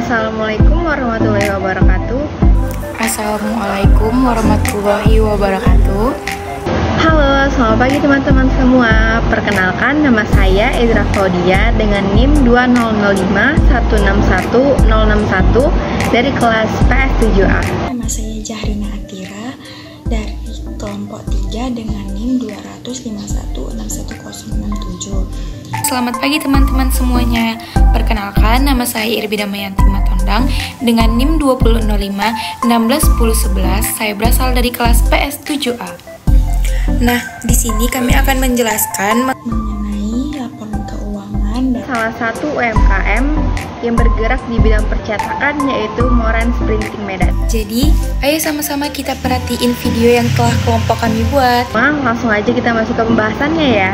Assalamualaikum warahmatullahi wabarakatuh. Assalamualaikum warahmatullahi wabarakatuh. Halo, selamat pagi teman-teman semua. Perkenalkan, nama saya Ezra Claudia dengan NIM 205161061 dari kelas PS7A. Nama saya Jahrina Atira dari kelompok 3 dengan NIM 205161067. Selamat pagi teman-teman semuanya. Perkenalkan, nama saya Irbi Damayanti Matondang dengan NIM 2005161011. Saya berasal dari kelas PS7A. Nah, di sini kami akan menjelaskan mengenai laporan keuangan dan Salah satu UMKM yang bergerak di bidang percetakan yaitu Morans Printing Medan. Jadi, ayo sama-sama kita perhatiin video yang telah kelompok kami buat. Langsung aja kita masuk ke pembahasannya ya.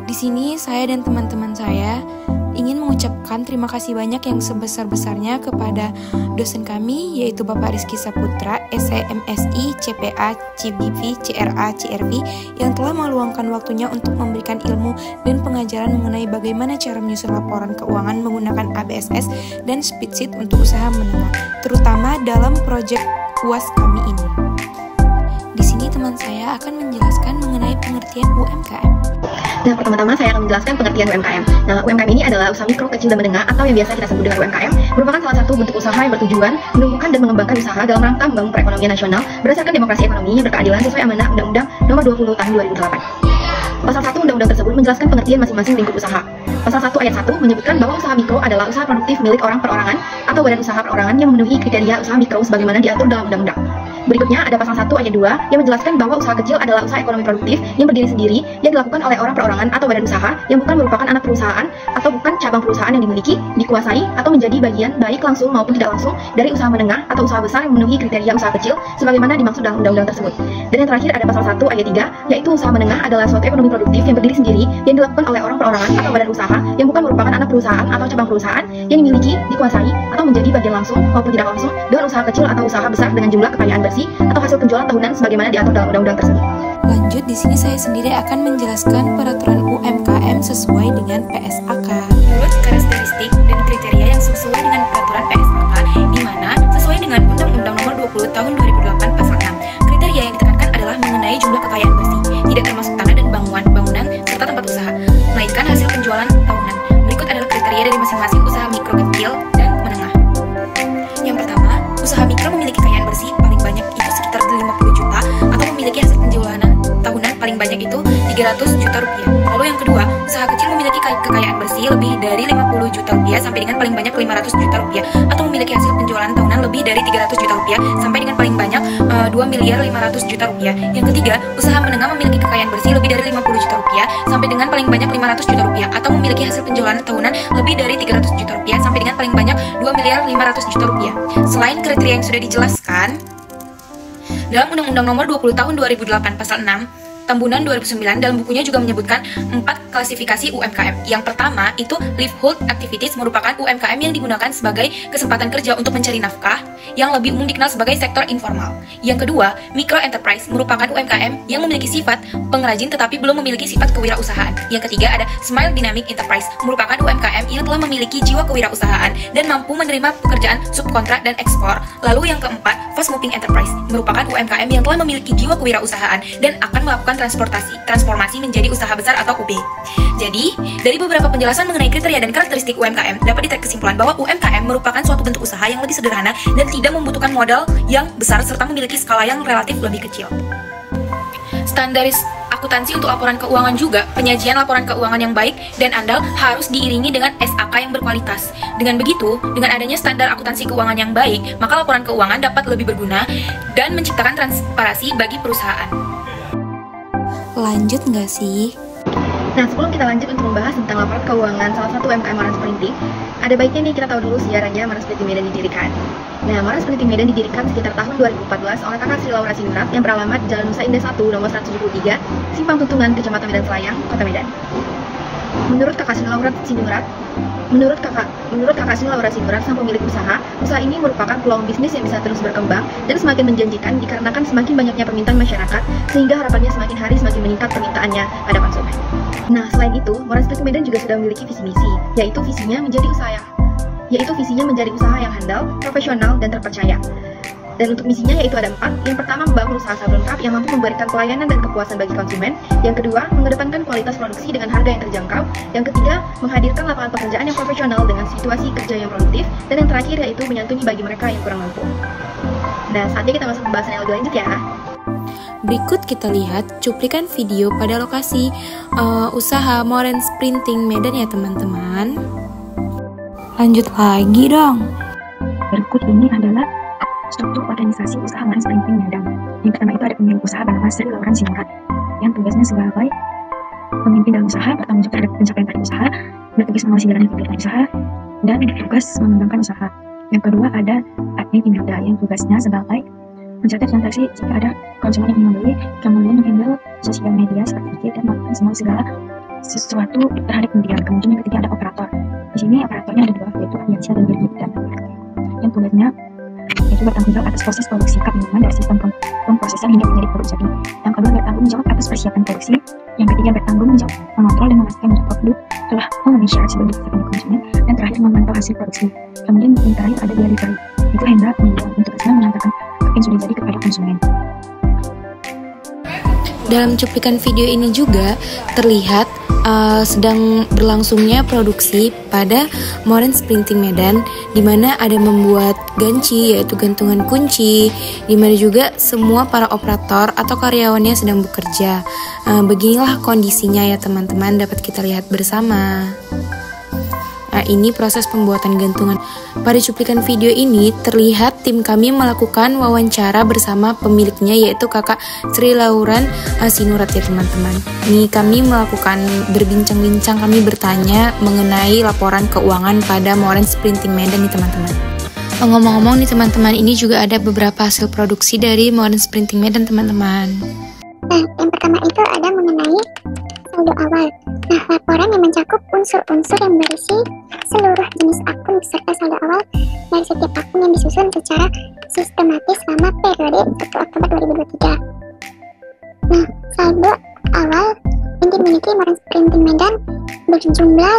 Di sini saya dan teman-teman saya ingin mengucapkan terima kasih banyak yang sebesar-besarnya kepada dosen kami, yaitu Bapak Rizky Saputra, SEMSI, CPA, CBV, CRA, CRV, yang telah meluangkan waktunya untuk memberikan ilmu dan pengajaran mengenai bagaimana cara menyusun laporan keuangan menggunakan ABSS dan Spreadsheet untuk usaha menengah, terutama dalam proyek UAS kami ini. Di sini teman saya akan menjelaskan mengenai pengertian UMKM. Nah, pertama-tama saya akan menjelaskan pengertian UMKM. Nah, UMKM ini adalah usaha mikro, kecil, dan menengah atau yang biasa kita sebut dengan UMKM, merupakan salah satu bentuk usaha yang bertujuan menumbuhkan dan mengembangkan usaha dalam rangka membangun perekonomian nasional berdasarkan demokrasi ekonomi yang berkeadilan sesuai amanah Undang-Undang Nomor 20 Tahun 2008. Pasal 1 Undang-Undang tersebut menjelaskan pengertian masing-masing lingkup usaha. Pasal 1 ayat 1 menyebutkan bahwa usaha mikro adalah usaha produktif milik orang perorangan atau badan usaha perorangan yang memenuhi kriteria usaha mikro sebagaimana diatur dalam undang-undang. Berikutnya ada pasal 1 ayat 2 yang menjelaskan bahwa usaha kecil adalah usaha ekonomi produktif yang berdiri sendiri yang dilakukan oleh orang perorangan atau badan usaha yang bukan merupakan anak perusahaan atau bukan cabang perusahaan yang dimiliki, dikuasai, atau menjadi bagian baik langsung maupun tidak langsung dari usaha menengah atau usaha besar yang memenuhi kriteria usaha kecil sebagaimana dimaksud dalam undang-undang tersebut. Dan yang terakhir ada pasal 1 ayat 3 yaitu usaha menengah adalah suatu ekonomi produktif yang berdiri sendiri yang dilakukan oleh orang perorangan atau badan usaha yang bukan merupakan anak perusahaan atau cabang perusahaan yang dimiliki, dikuasai, atau menjadi bagian langsung maupun tidak langsung dengan usaha kecil atau usaha besar dengan jumlah kekayaan bersih atau hasil penjualan tahunan sebagaimana diatur dalam undang-undang tersebut. Lanjut, di sini saya sendiri akan menjelaskan peraturan UMKM sesuai dengan PSAK. Menurut karakteristik dan kriteria yang sesuai dengan peraturan PSAK, di mana sesuai dengan Undang-Undang Nomor 20 Tahun 2008 Pasal 6. Kriteria yang ditekankan adalah mengenai jumlah kekayaan bersih, tidak termasuk tanah dan bangunan serta tempat usaha, melainkan hasil penjualan tahunan. Berikut adalah kriteria dari masing-masing usaha mikro, kecil, dan menengah. Yang pertama, usaha mikro memiliki kekayaan bersih paling banyak itu sekitar 50 juta atau memiliki hasil penjualan tahunan paling banyak itu 300 juta rupiah. Lalu yang kedua, usaha kecil memiliki kekayaan bersih lebih dari 50 juta rupiah sampai dengan paling banyak 500 juta rupiah atau memiliki hasil penjualan tahunan lebih dari 300 juta rupiah sampai dengan paling banyak 2.500.000 juta rupiah. Yang ketiga, usaha menengah memiliki kekayaan bersih lebih dari 50 juta rupiah sampai dengan paling banyak 500 juta rupiah atau memiliki hasil penjualan tahunan lebih dari 300 juta rupiah sampai dengan paling banyak 2.500.000 juta rupiah. Selain kriteria yang sudah dijelaskan dalam Undang-Undang Nomor 20 Tahun 2008 Pasal 6, Tambunan 2009 dalam bukunya juga menyebutkan 4 klasifikasi UMKM. Yang pertama itu livelihood activities, merupakan UMKM yang digunakan sebagai kesempatan kerja untuk mencari nafkah, yang lebih umum dikenal sebagai sektor informal. Yang kedua, micro enterprise, merupakan UMKM yang memiliki sifat pengrajin tetapi belum memiliki sifat kewirausahaan. Yang ketiga ada small dynamic enterprise, merupakan UMKM yang telah memiliki jiwa kewirausahaan dan mampu menerima pekerjaan subkontrak dan ekspor. Lalu yang keempat, fast moving enterprise, merupakan UMKM yang telah memiliki jiwa kewirausahaan dan akan melakukan transformasi menjadi usaha besar atau UB. Jadi, dari beberapa penjelasan mengenai kriteria dan karakteristik UMKM, dapat ditarik kesimpulan bahwa UMKM merupakan suatu bentuk usaha yang lebih sederhana dan tidak membutuhkan modal yang besar serta memiliki skala yang relatif lebih kecil. Standaris akuntansi untuk laporan keuangan juga, penyajian laporan keuangan yang baik dan andal harus diiringi dengan SAK yang berkualitas. Dengan begitu, dengan adanya standar akuntansi keuangan yang baik, maka laporan keuangan dapat lebih berguna dan menciptakan transparansi bagi perusahaan. Lanjut nggak sih? Nah, sebelum kita lanjut untuk membahas tentang laporan keuangan salah satu UMKM Morans Printing, ada baiknya nih kita tahu dulu sejarahnya Morans Printing Medan didirikan. Nah, Morans Printing Medan didirikan sekitar tahun 2014 oleh kakak Sri Laura Sinurat yang beralamat Jalan Nusa Indah 1, nomor 173, Simpang Tuntungan, Kecamatan Medan Selayang, Kota Medan. Menurut kakak Sri Laura Sinurat, Menurut kakak Sri Laura Sinurat, sang pemilik usaha ini merupakan peluang bisnis yang bisa terus berkembang dan semakin menjanjikan dikarenakan semakin banyaknya permintaan masyarakat, sehingga harapannya semakin hari semakin meningkat permintaannya pada konsumen. Nah, selain itu, Moran Sprinting Medan juga sudah memiliki visi misi, yaitu visinya menjadi usaha yang handal, profesional, dan terpercaya. Dan untuk misinya yaitu ada 4. Yang pertama, membangun usaha sabun lengkap yang mampu memberikan pelayanan dan kepuasan bagi konsumen. Yang kedua, mengedepankan kualitas produksi dengan harga yang terjangkau. Yang ketiga, menghadirkan lapangan pekerjaan yang profesional dengan situasi kerja yang produktif. Dan yang terakhir yaitu menyantuni bagi mereka yang kurang mampu. Nah, saatnya kita masuk pembahasan yang lebih lanjut ya. Berikut kita lihat cuplikan video pada lokasi usaha Moran Sprinting Medan ya teman-teman. Lanjut lagi dong. Berikut ini adalah struktur organisasi usaha Moran Sprinting Medan. Yang pertama itu ada pemilik usaha bernama Sri Laura Sinurat, yang tugasnya sebagai pemimpin dalam usaha, bertanggung jawab terhadap pencapaian target usaha, bertugas mengawasi jalannya kegiatan usaha, dan tugas mengembangkan usaha. Yang kedua ada admin Imelda, yang tugasnya sebagai mencatat transaksi jika ada konsumen yang membeli, kemudian menghandle sosial media seperti IG dan melakukan segala sesuatu terhadap media. Kemudian yang ketiga ada operator. Di sini operatornya ada 2, yaitu Adiansyah dan Dirgi, dan yang tugasnya yaitu bertanggung jawab atas proses produksi kebingungan dari sistem pemprosesan hingga menjadi produk jadi. Yang kedua bertanggung jawab atas persiapan produksi. Yang ketiga bertanggung jawab mengontrol dan memastikan untuk produk telah memenuhi syarat sebelum disampaikan konsumen. Dan terakhir memantau hasil produksi. Kemudian yang terakhir ada delivery. Itu Hendra yang tugasnya mengantarkan yang sudah jadi kepada konsumen. Dalam cuplikan video ini juga terlihat sedang berlangsungnya produksi pada Moran Sprinting Medan, di mana ada membuat ganci, yaitu gantungan kunci, di mana juga semua para operator atau karyawannya sedang bekerja. Beginilah kondisinya ya teman-teman, dapat kita lihat bersama. Nah, ini proses pembuatan gantungan. Pada cuplikan video ini terlihat tim kami melakukan wawancara bersama pemiliknya, yaitu kakak Sri Laura Sinurat ya teman-teman. Ini kami melakukan berbincang-bincang, kami bertanya mengenai laporan keuangan pada Moran Sprinting Medan nih teman-teman. Ngomong-ngomong nih teman-teman, ini juga ada beberapa hasil produksi dari Moran Sprinting Medan teman-teman. Nah, yang pertama itu ada mengenai saldo awal. Nah, laporan yang mencakup unsur-unsur yang berisi seluruh jenis akun beserta saldo awal dari setiap akun yang disusun secara sistematis selama periode 1 Oktober 2023. Nah, saldo awal yang dimiliki Moran Sprinting Medan berjumlah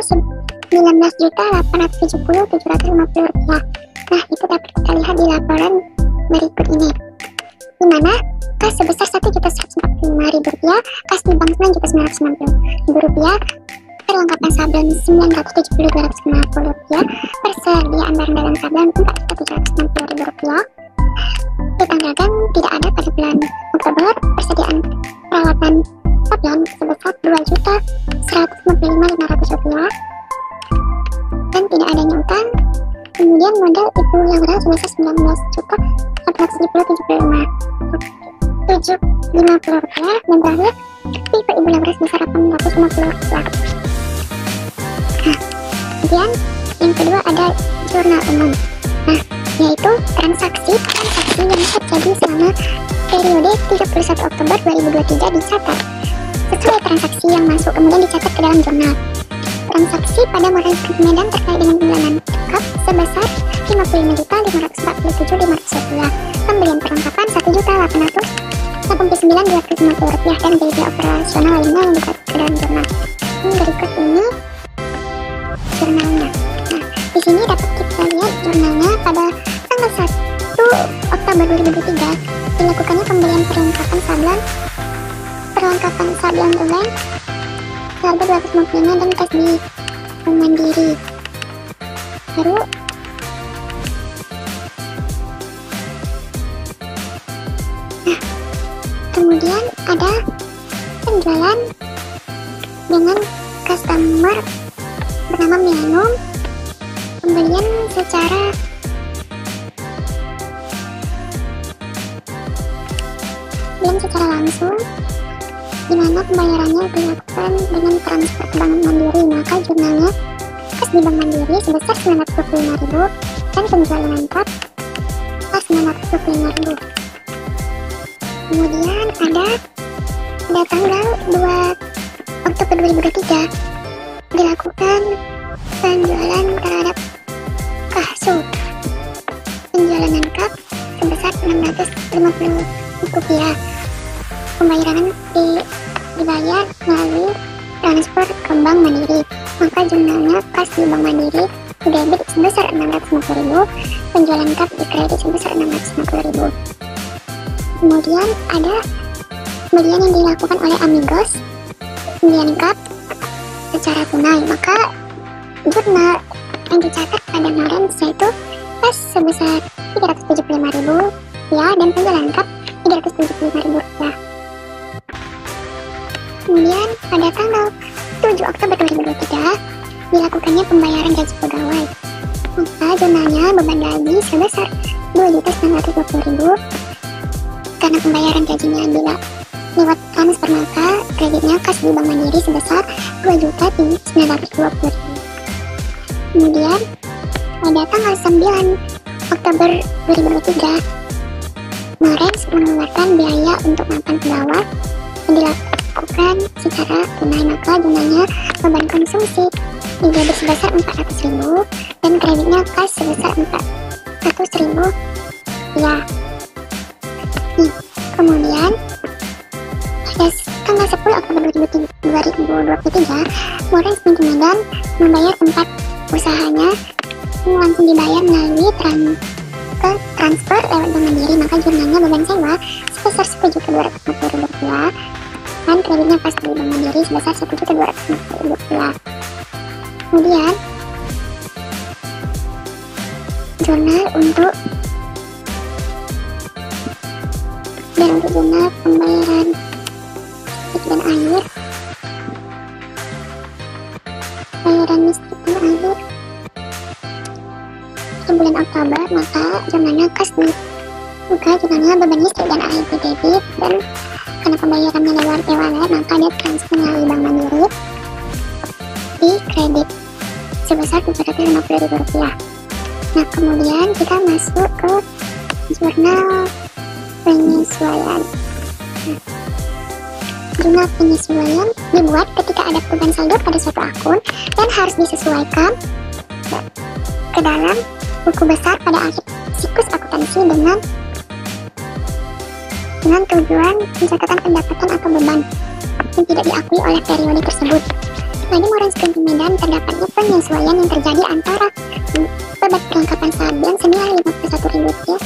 19.870.750 rupiah. Nah, itu dapat kita lihat di laporan berikut ini, di mana kas sebesar Rp1.145.000, kas di bank Rp9.990.000, perlengkapan sablon Rp970.250, persediaan barang dalam sablon Rp4.760.000, piutang dagang tidak ada pada bulan Oktober, persediaan peralatan sablon sebesar Rp2.155.500, dan tidak adanya utang. Kemudian modal Ibu Laura sebesar Rp19.870.750, dan terakhir tipe Ibu Laura sebesar Rp850. Nah, kemudian yang kedua ada jurnal umum. Nah, yaitu transaksi yang terjadi selama periode 31 Oktober 2023 dicatat. Sesuai transaksi yang masuk kemudian dicatat ke dalam jurnal. Transaksi pada Moran Sprinting Medan terkait dengan bulanan cukup sebesar Rp55.547.500, pembelian perlengkapan Rp1.889.250, dan biaya operasional lainnya yang dicatat ke dalam jurnal. Berikut ini jurnalnya. Nah, di sini dapat kita lihat jurnalnya pada tanggal 1 Oktober 2023 dilakukannya pembelian perlengkapan sablon ulen harga Rp250 dan kas di Mandiri. Lalu kemudian ada penjualan dengan customer bernama Millennium, pembelian secara langsung, di mana pembayarannya dilakukan dengan transfer ke Bank Mandiri. Maka jurnalnya kas di Bank Mandiri sebesar Rp925.000 dan penjualan mentah Rp925.000. Kemudian ada tanggal 2 Oktober 2023 dilakukan penjualan terhadap KASU, penjualan non-cap sebesar Rp650. Pembayaran dibayar melalui transfer ke Bank Mandiri, maka jumlahnya kas di Bank Mandiri didebit sebesar Rp650.000, penjualan cap dikredit sebesar Rp650.000. Kemudian ada pembelian yang dilakukan oleh Amigos, pembelian cap secara tunai, maka jurnal yang dicatat pada Marens yaitu kas sebesar Rp375.000 dan penjualan cap Rp375.000. Kemudian pada tanggal 7 Oktober 2023 dilakukannya pembayaran gaji pegawai, maka jurnalnya beban gaji sebesar Rp2.920.000. Karena pembayaran gajinya bila lewat transfer, maka kreditnya kas di Bank Mandiri sebesar Rp2.920.000. Kemudian pada tanggal 9 Oktober 2023 Marens mengeluarkan biaya untuk makan pegawai yang dilakukan secara tunai, maka jumlahnya beban konsumsi didebit sebesar Rp400.000 dan kreditnya kas sebesar Rp400.000. Kemudian pada tanggal 10 Oktober 2023 Marens Pintu Medan membayar tempat usahanya langsung dibayar melalui transfer lewat Bank Mandiri, maka jumlahnya beban sewa sebesar Rp1.250.000 dan kreditnya kas di Bank Mandiri sebesar Rp1.250.000. Kemudian jurnal untuk jurnal pembayaran listrik dan air, bayaran listrik dan air di bulan Oktober, maka jumlahnya kas di jumlahnya beban listrik dan air didebit, dan karena pembayarannya lewat e-wallet maka dia transfer melalui Bank Mandiri di kredit sebesar Rp750.000. Nah, kemudian kita masuk ke jurnal penyesuaian. Jurnal penyesuaian dibuat ketika ada perubahan saldo pada suatu akun dan harus disesuaikan ke dalam buku besar pada akhir siklus akuntansi dengan tujuan pencatatan pendapatan atau beban yang tidak diakui oleh periode tersebut. Di Marens Pintu Medan terdapatnya penyesuaian yang terjadi antara beban perlengkapan sablon senilai Rp51.250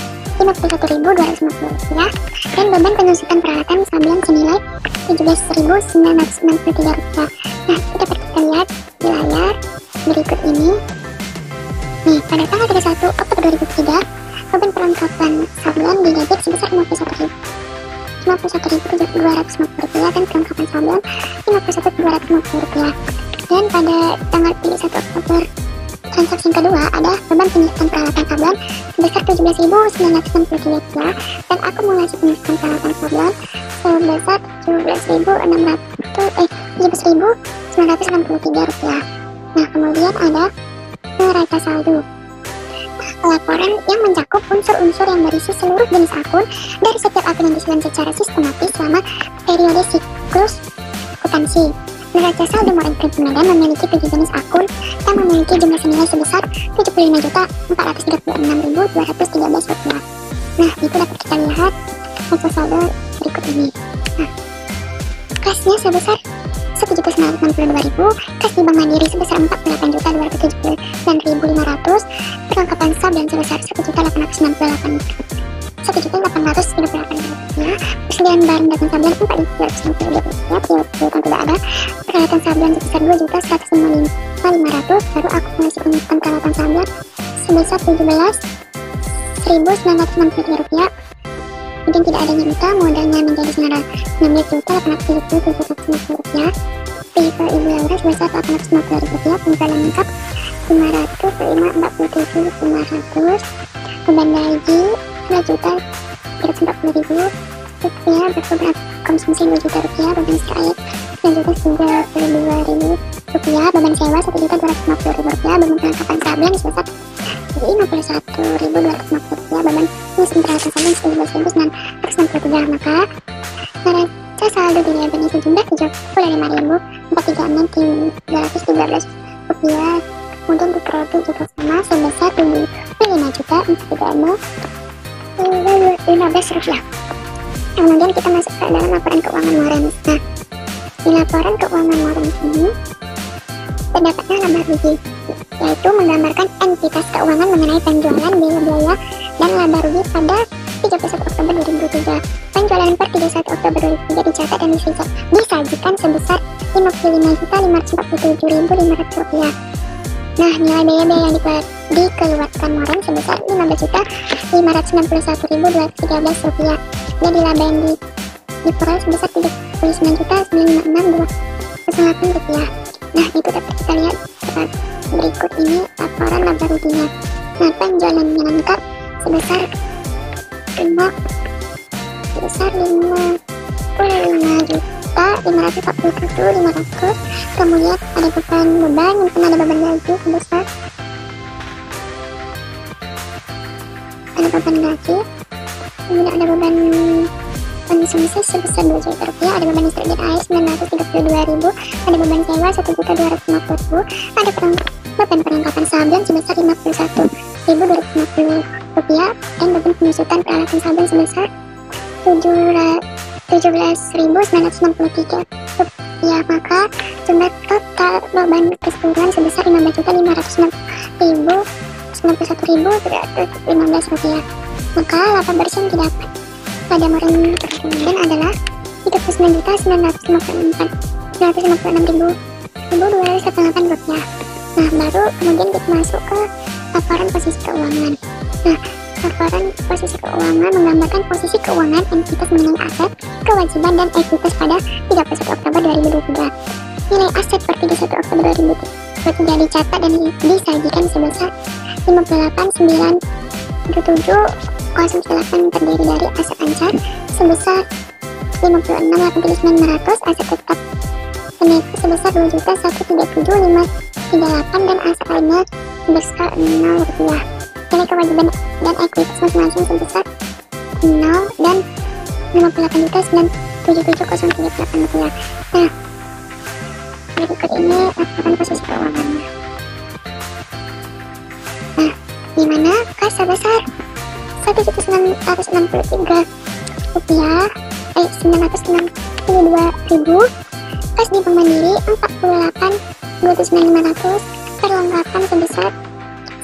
dan beban penyusutan peralatan sablon senilai Rp17.963. Nah, dapat kita lihat di layar berikut ini. Nih, pada tanggal 31 Oktober 2003 beban perlengkapan sablon didebit sebesar Rp51.250 dan perlengkapan sablon Rp51.250. Dan pada tanggal 31 Oktober transaksi yang kedua ada beban penyusutan peralatan sablon sebesar Rp17.963 dan akumulasi penyusutan peralatan sablon sebesar Rp17.963. Nah, kemudian ada neraca saldo. Laporan yang mencakup unsur-unsur yang berisi seluruh jenis akun dari setiap akun yang disusun secara sistematis selama periode siklus akuntansi. Neraca saldo Marens Pintu Medan memiliki 7 jenis akun yang memiliki jumlah senilai sebesar Rp75.436.213. Nah, itu dapat kita lihat neraca saldo berikut ini. Nah, kasnya sebesar Rp1.962.000, kas di Bank Mandiri sebesar Rp48.279.500, perlengkapan sablon sebesar Rp1.898.000, persediaan barang dan sablon Rp4.250.000, tidak ada peralatan sablon sebesar Rp2.155.500, baru akumulasi penyusutan peralatan sablon sebesar Rp17.963. Kemudian tidak adanya muka, modalnya menjadi Rp19.870.150. Fee per Ibu Laura sebesar Rp850.000, penjualan lengkap Rp500.547.500, beban gaji Rp2.340.000, berkurang konsumsi Rp2.000, beban listrik air Rp9.092.000, beban sewa Rp1.250.000, beban perlengkapan sablon sebesar Rp51.250, beban penyusutan peralatan sablon Rp11.963. Maka neraca saldo didebitnya sejumlah Rp75.436.313. juga sama sebesar 75.436.015 rupiah. Kemudian kita masuk ke dalam laporan keuangan Moren. Nah, di laporan keuangan Moren ini terdapatnya laba rugi, yaitu menggambarkan entitas keuangan mengenai penjualan, biaya biaya, dan laba rugi pada 31 Oktober 2003. Penjualan per 31 Oktober 2003 dicatat dan disajikan sebesar 55.547.500 rupiah. Nah, nilai biaya yang dikeluarkan Moren sebesar 15.591.213 rupiah. Jadi laba yang diperoleh sebesar 39.956.208 rupiah. Nah, itu dapat kita lihat berikut ini laporan laba ruginya. Nah, penjualan yang lengkap sebesar 55.547.500. Kemudian ada beban yang ada beban gaji sebesar kemudian ada beban konsumsi sebesar 2 juta rupiah, ada beban listrik dan air 932.000, ada beban sewa 1.250.000, ada beban perlengkapan sablon sebesar 51.250 rupiah, dan beban penyusutan peralatan sablon sebesar 17.963 rupiah. Maka jumlah total beban keseluruhan sebesar 15.591.315 rupiah. Maka laba bersih yang didapat pada Moren kemudian adalah 39.956.218 rupiah. Nah, baru kemudian kita masuk ke laporan posisi keuangan. Nah, laporan posisi keuangan menggambarkan posisi keuangan entitas mengenai aset, kewajiban, dan ekuitas pada 31 Oktober 2023. Nilai aset per 31 Oktober 2023 dicatat dan disajikan sebesar 58.907.08 terdiri dari aset ancar sebesar 56.839.500, aset tetap seneco sebesar 2.137.538, dan aset lainnya sebesar 0 rupiah. Nilai kewajiban dan ekuitas masing-masing sebesar 0 dan 58.977.038 rupiah. Nah, berikut ini laporan posisi keuangannya. Nah, di mana kas sebesar 1.963 rupiah, 962.000, kas di Bank Mandiri 48.29500, perlengkapan sebesar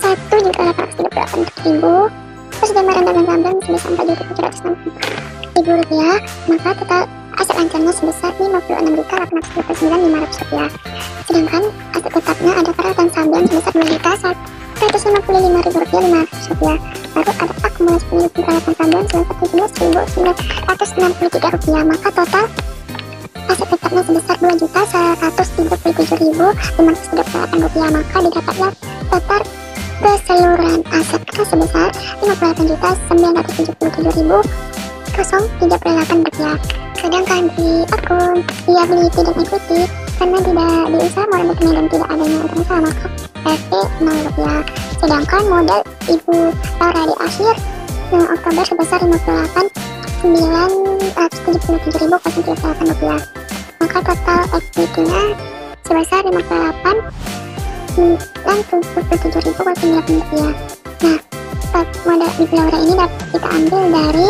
1.838.000, terus gambaran dalam sablon sebesar 4.760.000 rupiah. Maka total aset lancarnya sebesar 56.829.500 rupiah. Sedangkan aset tetapnya ada peralatan sablon sebesar 2.155.500 rupiah. Baru ada akumulasi peneliti peralatan sablon sebesar 17.963 rupiah. Maka total aset tetapnya sebesar 2.137.538 rupiah. Maka didapatlah total keseluruhan aset kas sebesar 58.977.038 rupiah. Sedangkan di akun liability dan equity, karena tidak diusaha Moren dan tidak adanya internasional, maka RT 0 rupiah. Sedangkan modal Ibu Laura di akhir Oktober sebesar 58.977.038 rupiah. Maka total equity-nya sebesar 58.977.008 rupiah. Nah, modal Ibu Laura ini dapat kita ambil dari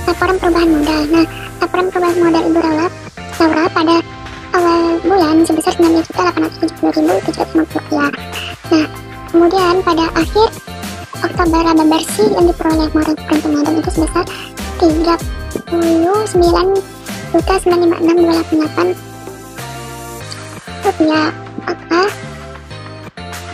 laporan perubahan modal. Nah, laporan perubahan modal Ibu Laura pada awal bulan sebesar 9.870.750 rupiah. Nah, kemudian pada akhir Oktober laba bersih yang diperoleh Moren Medan itu sebesar 39.956.288 rupiah. Maka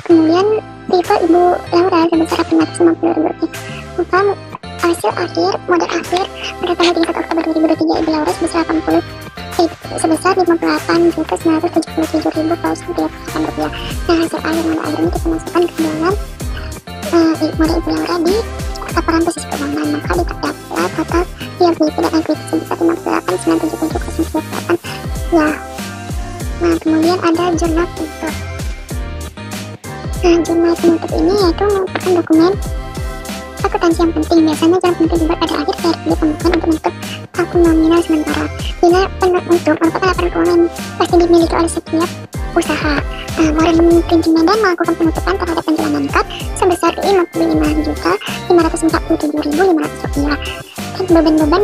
kemudian tipe Ibu Laura sebesar 850.000 rupiah. Maka hasil akhir modal akhir pada tanggal 31 Oktober 2023 Ibu Laura sebesar 58.977.008 rupiah. Nah, hasil akhir modal akhir ini kita masukkan ke dalam modal Ibu Laura di laporan posisi keuangan. Maka didapatlah total liability dan equity sebesar 58.977.008 ya. Nah, kemudian ada jurnal penutup. Nah, jurnal penutup ini yaitu merupakan dokumen akuntansi yang penting. Biasanya jurnal penutup dibuat pada akhir periode pembukuan untuk menutup akun nominal sementara. Bila penutup untuk laporan keuangan pasti dimiliki oleh setiap usaha. Moren Printing Medan melakukan penutupan terhadap penjualan non-cup sebesar Rp55.547.500 dan beban-beban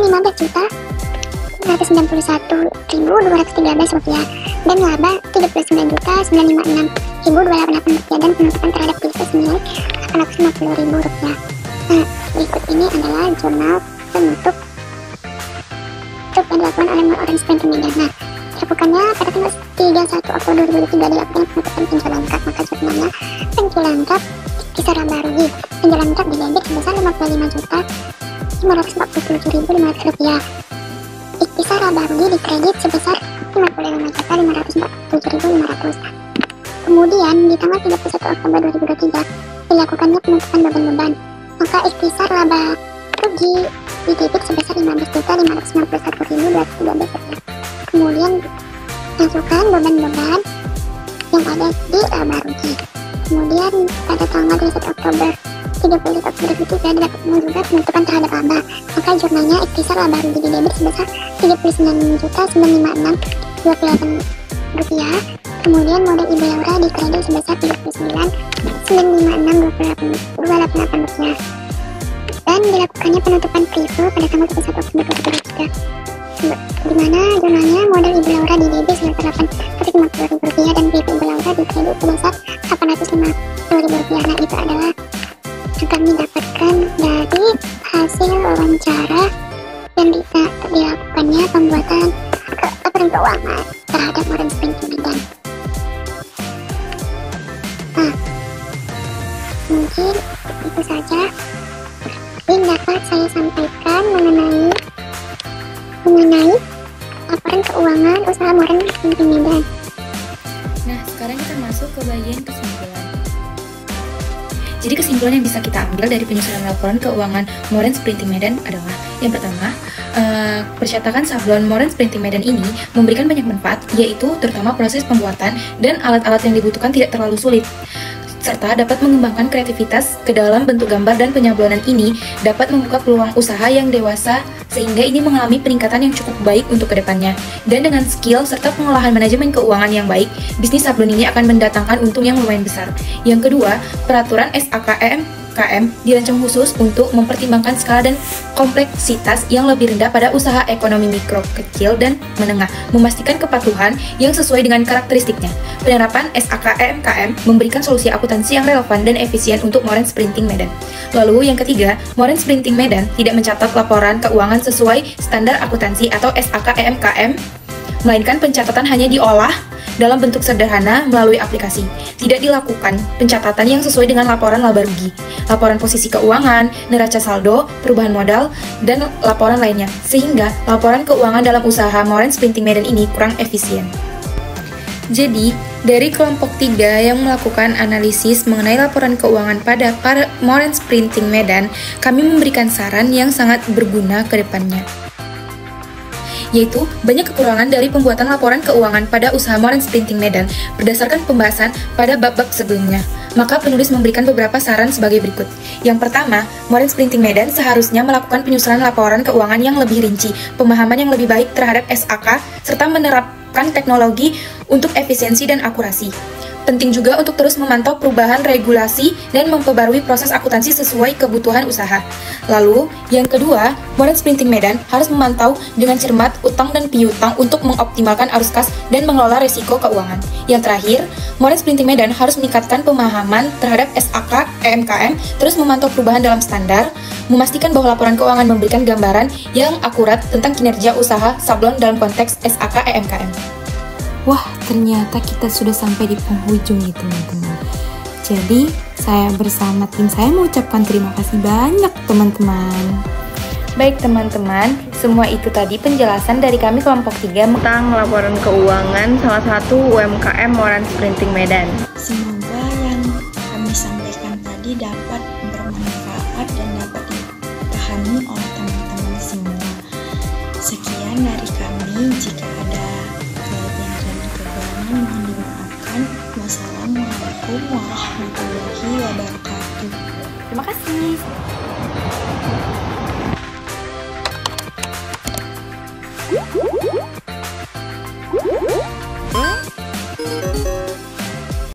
Rp15.591.213 dan laba Rp39.956.288 dan penutupan terhadap bisnis senilai Rp850.000. Berikut ini adalah jurnal penutup yang dilakukan oleh Orange Printing Medan. Dilakukannya pada tanggal 31 Oktober 2003 dilakukan penutupan penjualan cup, maka jurnalnya penjualan cup kisar laba rugi. Penjualan cup di debit sebesar Rp55.547.500. Ikhtisar laba rugi di kredit sebesar Rp55.547.500. Kemudian di tanggal 31 Oktober 2023 dilakukannya penutupan beban-beban, maka ikhtisar laba rugi di debit sebesar Rp15.591.213. Kemudian masukkan beban-beban yang ada di laba rugi. Kemudian pada tanggal 31 Oktober 30 Oktober itu dilakukan juga penutupan terhadap laba, maka jurnalnya ikhtisar laba rugi di debit sebesar Rp39.956.28. Kemudian modal Ibu Laura di kredit sebesar Rp39.956.288 dan dilakukannya penutupan prive pada tanggal 31 Oktober 2023, di mana jurnalnya modal Ibu Laura di debit sebesar Rp850.000 dan prive Ibu Laura di kredit sebesar Rp850.000. Nah, itu adalah yang kami dapatkan dari hasil wawancara yang dilakukannya pembuatan laporan keuangan terhadap Orange Printing Medan. Mungkin itu saja yang dapat saya sampaikan mengenai laporan keuangan usaha Orange Printing Medan. Nah, sekarang kita masuk ke bagian kesimpulan. Jadi kesimpulan yang bisa kita ambil dari penyusunan laporan keuangan Orange Printing Medan adalah yang pertama, percetakan sablon Orange Printing Medan ini memberikan banyak manfaat, yaitu terutama proses pembuatan dan alat-alat yang dibutuhkan tidak terlalu sulit, serta dapat mengembangkan kreativitas ke dalam bentuk gambar, dan penyablonan ini dapat membuka peluang usaha yang dewasa sehingga ini mengalami peningkatan yang cukup baik untuk kedepannya. Dan dengan skill serta pengolahan manajemen keuangan yang baik, bisnis sablon ini akan mendatangkan untung yang lumayan besar. Yang kedua, peraturan SAKEMKM dirancang khusus untuk mempertimbangkan skala dan kompleksitas yang lebih rendah pada usaha ekonomi mikro, kecil, dan menengah, memastikan kepatuhan yang sesuai dengan karakteristiknya. Penerapan SAKEMKM memberikan solusi akuntansi yang relevan dan efisien untuk Orange Printing Medan. Lalu yang ketiga, Orange Printing Medan tidak mencatat laporan keuangan sesuai standar akuntansi atau SAKEMKM, melainkan pencatatan hanya diolah dalam bentuk sederhana melalui aplikasi. Tidak dilakukan pencatatan yang sesuai dengan laporan laba rugi, laporan posisi keuangan, neraca saldo, perubahan modal, dan laporan lainnya, sehingga laporan keuangan dalam usaha Orange Printing Medan ini kurang efisien. Jadi, dari kelompok 3 yang melakukan analisis mengenai laporan keuangan pada Orange Printing Medan, kami memberikan saran yang sangat berguna ke depannya, yaitu banyak kekurangan dari pembuatan laporan keuangan pada usaha Orange Printing Medan berdasarkan pembahasan pada bab-bab sebelumnya. Maka penulis memberikan beberapa saran sebagai berikut. Yang pertama, Orange Printing Medan seharusnya melakukan penyusunan laporan keuangan yang lebih rinci, pemahaman yang lebih baik terhadap SAK, serta menerapkan teknologi untuk efisiensi dan akurasi. Penting juga untuk terus memantau perubahan regulasi dan memperbarui proses akuntansi sesuai kebutuhan usaha. Lalu, yang kedua, Orange Printing Medan harus memantau dengan cermat utang dan piutang untuk mengoptimalkan arus kas dan mengelola risiko keuangan. Yang terakhir, Orange Printing Medan harus meningkatkan pemahaman terhadap SAKEMKM, terus memantau perubahan dalam standar, memastikan bahwa laporan keuangan memberikan gambaran yang akurat tentang kinerja usaha sablon dalam konteks SAKEMKM. Wah, ternyata kita sudah sampai di penghujung nih teman-teman. Jadi, saya bersama tim saya mengucapkan terima kasih banyak teman-teman. Baik teman-teman, semua itu tadi penjelasan dari kami kelompok 3 tentang laporan keuangan salah satu UMKM Orange Printing Medan. Semoga yang kami sampaikan tadi dapat bermanfaat dan dapat dipahami oleh teman-teman semua. Sekian dari kami, jika ada kelebihan dan kekurangan mohon dimaafkan. Wassalamualaikum warahmatullahi wabarakatuh. Terima kasih. Woo!